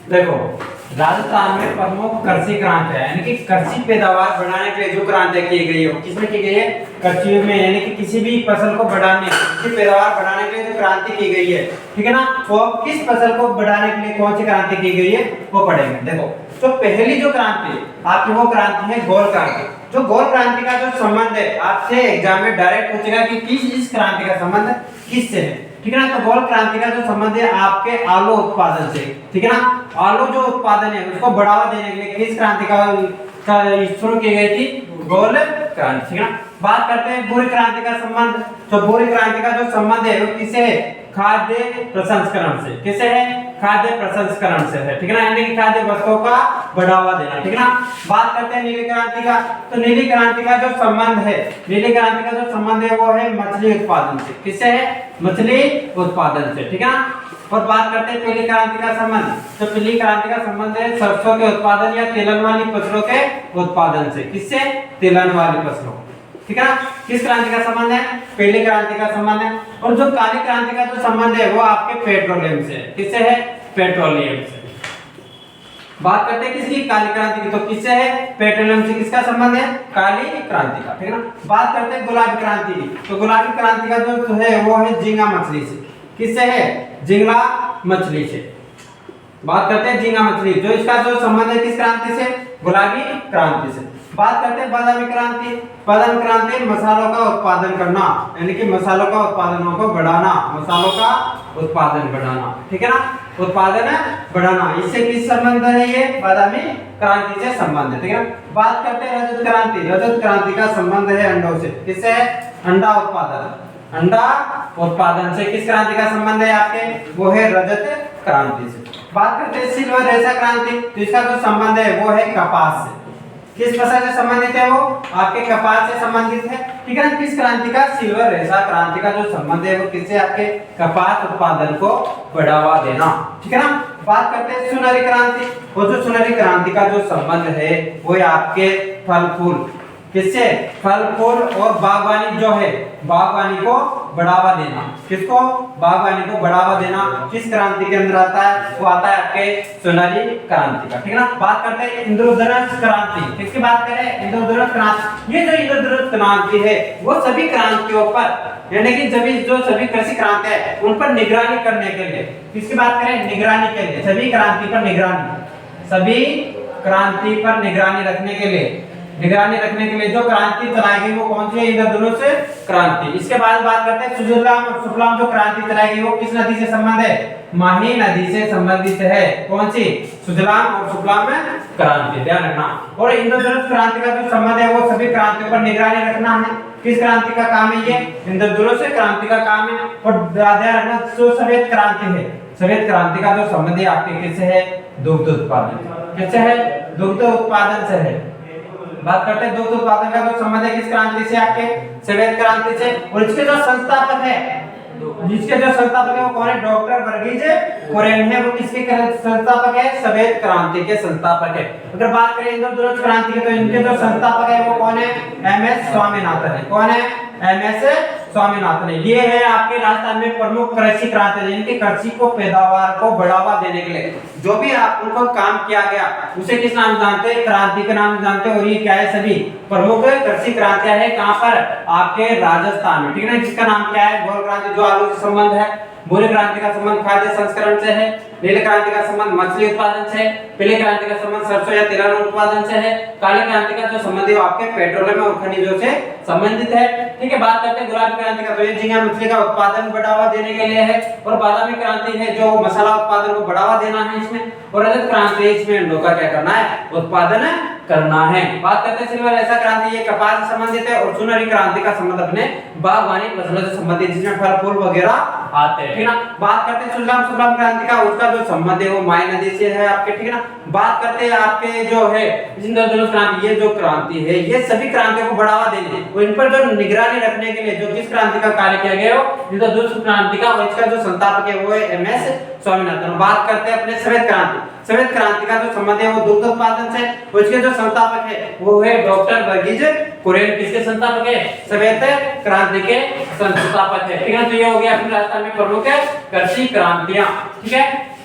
देखो, राजस्थान में प्रमुख कृषि क्रांति है, यानी कि कृषि पैदावार बढ़ाने के लिए जो क्रांति की गई है, किसमें की गई है? कृषि में, यानी कि किसी भी फसल को बढ़ाने, कृषि पैदावार बढ़ाने के लिए जो क्रांति की गई है, ठीक है ना। वो किस फसल को बढ़ाने के लिए कौन सी क्रांति की गई है वो पढ़ेंगे। देखो, तो पहली जो क्रांति आपकी वो क्रांति है गौर क्रांति। जो गौर क्रांति का जो संबंध है, आपसे एग्जाम में डायरेक्ट पूछेगा कि किस इस क्रांति का संबंध किससे है, ठीक है ना। तो गौर क्रांति का जो संबंध है आपके आलू उत्पादन से, ठीक है ना। आलू जो उत्पादन है उसको बढ़ावा देने के लिए किस क्रांति का शुरू की गई थी? गौर क्रांति, ठीक है ना। बात करते हैं बुरी क्रांति का संबंध। तो बुरी क्रांति का जो संबंध है वो किससे है? खाद्य प्रसंस्करण से। किससे है? खाद्य प्रसंस्करण से है, ठीक है ना, यानी कि खाद्य वस्तुओं का बढ़ावा देना, ठीक है ना। बात करते हैं नीली क्रांति का। तो नीली क्रांति का जो संबंध है, नीली क्रांति का जो संबंध है वो है मछली उत्पादन से। किससे है? मछली उत्पादन से, ठीक है ना। और बात करते हैं पीली क्रांति का संबंध। तो पीली क्रांति का संबंध है सरसों के उत्पादन या तिलहन वाली फसलों के उत्पादन से। किससे? तिलहन वाली फसलों, ठीक है ना। किस क्रांति का संबंध है? पहली क्रांति का संबंध है। और जो काली क्रांति का जो संबंध है वो आपके पेट्रोलियम से है। किससे है? पेट्रोलियम से। बात करते हैं किसकी? काली क्रांति की। तो किससे है? पेट्रोलियम से। किसका संबंध है? काली क्रांति का, ठीक है ना। बात करते हैं गुलाबी क्रांति की। तो गुलाबी क्रांति का जो है वो है झींगा मछली से। किससे है? झींगा मछली से। बात करते हैं झींगा मछली, जो इसका जो संबंध है किस क्रांति से? गुलाबी क्रांति से। बात करते हैं बादामी क्रांति। बादामी क्रांति मसालों का उत्पादन करना, यानी कि मसालों का उत्पादनों को बढ़ाना, मसालों का उत्पादन बढ़ाना, ठीक है ना, उत्पादन बढ़ाना। इससे किस संबंध है? ये बादामी क्रांति से संबंध है, ठीक है ना। बात करते हैं रजत क्रांति। रजत क्रांति का संबंध है अंडों से। किससे है? अंडा उत्पादन। अंडा उत्पादन से किस क्रांति का संबंध है आपके? वो है रजत क्रांति से। बात करते हैं सिल्वर रेशा क्रांति। तो इसका जो संबंध है वो है कपास से। किस फसल से संबंधित है? वो आपके कपास से संबंधित है, ठीक है ना। किस क्रांति का? सिल्वर रेशा क्रांति का जो संबंध है वो किससे? आपके कपास उत्पादन को बढ़ावा देना, ठीक है ना। बात करते हैं सुनहरी क्रांति। वो जो सुनहरी क्रांति का जो संबंध है वो है आपके फल फूल। किससे? फल फूल और बागवानी जो है, बागवानी को बढ़ावा देना। किसको? बागवानी को बढ़ावा देना किस क्रांति के अंदर आता है? वो आता है आपके सुनहरी क्रांति का, ठीक है ना। बात करते हैं इंद्रधनुष क्रांति। किसकी बात करें? इंद्रधनुष क्रांति। ये जो इंद्रधनुष क्रांति है वो सभी क्रांतियों पर, यानी कि जो सभी कृषि क्रांति है उन पर निगरानी करने के लिए, किसकी बात करें? निगरानी के लिए, सभी क्रांति पर निगरानी, सभी क्रांति पर निगरानी रखने के लिए, निगरानी रखने के लिए जो क्रांति चलाई गई वो कौन सी है? इंद्रधनुष क्रांति। इसके बाद बात करते हैं सुजलाम और सुफलाम। जो क्रांति चलाई गई वो किस नदी से संबंध है? माही नदी से संबंधित है। कौन सी? सुजलाम और सुफलाम क्रांति, ध्यान रखना। और इंद्रधनुष क्रांति का जो संबंध है वो सभी क्रांतियों पर निगरानी रखना है। किस क्रांति का काम है ये? इंद्रधनुष क्रांति का काम है। और ध्यान रखना जो सफेद क्रांति है, सफेद क्रांति का जो संबंध है आपके किससे है? दुग्ध उत्पादन। किससे है? दुग्ध उत्पादन से है। बात करते हैं दुग्ध उत्पादन का जो संबंध है किस क्रांति से? आपके सफेद क्रांति से। और इसके जो संस्थापक है, जिसके जो संस्थापक है वो कौन है? डॉक्टर वर्गीज कुरियन है। वो किसके संस्थापक है? सफेद क्रांति के संस्थापक है। अगर बात करें इंद्रधनुष क्रांति के तो इनके जो संस्थापक है वो कौन है? एमएस स्वामीनाथन है। कौन है? एमएस स्वामीनाथन है। ये है आपके राजस्थान में प्रमुख कृषि क्रांति, जिनके कृषि को पैदावार को बढ़ावा देने के लिए जो भी आप उनको काम किया गया उसे किस नाम जानते हैं? क्रांति के नाम जानते हैं। और ये क्या है? सभी प्रमुख कृषि क्रांतियां है। कहां पर? आपके राजस्थान में, ठीक है ना। जिसका नाम क्या है? गौर क्रांति जो आलू से संबंध है। बुरी क्रांति का संबंध खाद्य संस्करण से है। नीली क्रांति का संबंध मछली उत्पादन से है। पीली क्रांति का संबंध सरसों या तिलहन उत्पादन से है। काली क्रांति का जो संबंध है आपके पेट्रोलियम और खनिजों से संबंधित है, ठीक है। बात करते हैं गुलाबी क्रांति का। तो ये झींगा मछली का उत्पादन बढ़ावा देने के लिए है। और बादामी क्रांति है जो मसाला उत्पादन को बढ़ावा देना है इसमें। और रजत क्रांति इसमें अंडों का क्या करना है? उत्पादन करना है। बात करते हैं सिल्वर रेशा क्रांति, ये कपास से संबंधित है। और सुनहरी क्रांति का संबंध अपने बागवानी फसलों से संबंधित, जिसमें फल फूल वगैरह आते हैं, ठीक है ना। बात करते हैं सुजलाम क्रांति का, उसका जो संबंध है वो माही नदी से है आपके, ठीक है ना। बात करते हैं आपके जो है इंद्रधनुष क्रांति। ये जो क्रांति है ये सभी क्रांतियों को बढ़ावा देने और इन पर जो निगरानी रखने के लिए जो किस क्रांति का कार्य किया गया हो? इंद्रधनुष क्रांति का। और इसका जो संस्थापक है वो है एमएस स्वामीनाथन। बात करते हैं अपने सफेद क्रांति। सफेद क्रांति का जो संबंध है वो दुग्ध उत्पादन से। उसके जो संस्थापक है वो है डॉक्टर वर्गीज कुरियन। किसके संस्थापक है? सफेद क्रांति के संस्थापक है, ठीक है। तो ये हो गया अपने राजस्थान में प्रमुख कृषि क्रांतियां, ठीक है।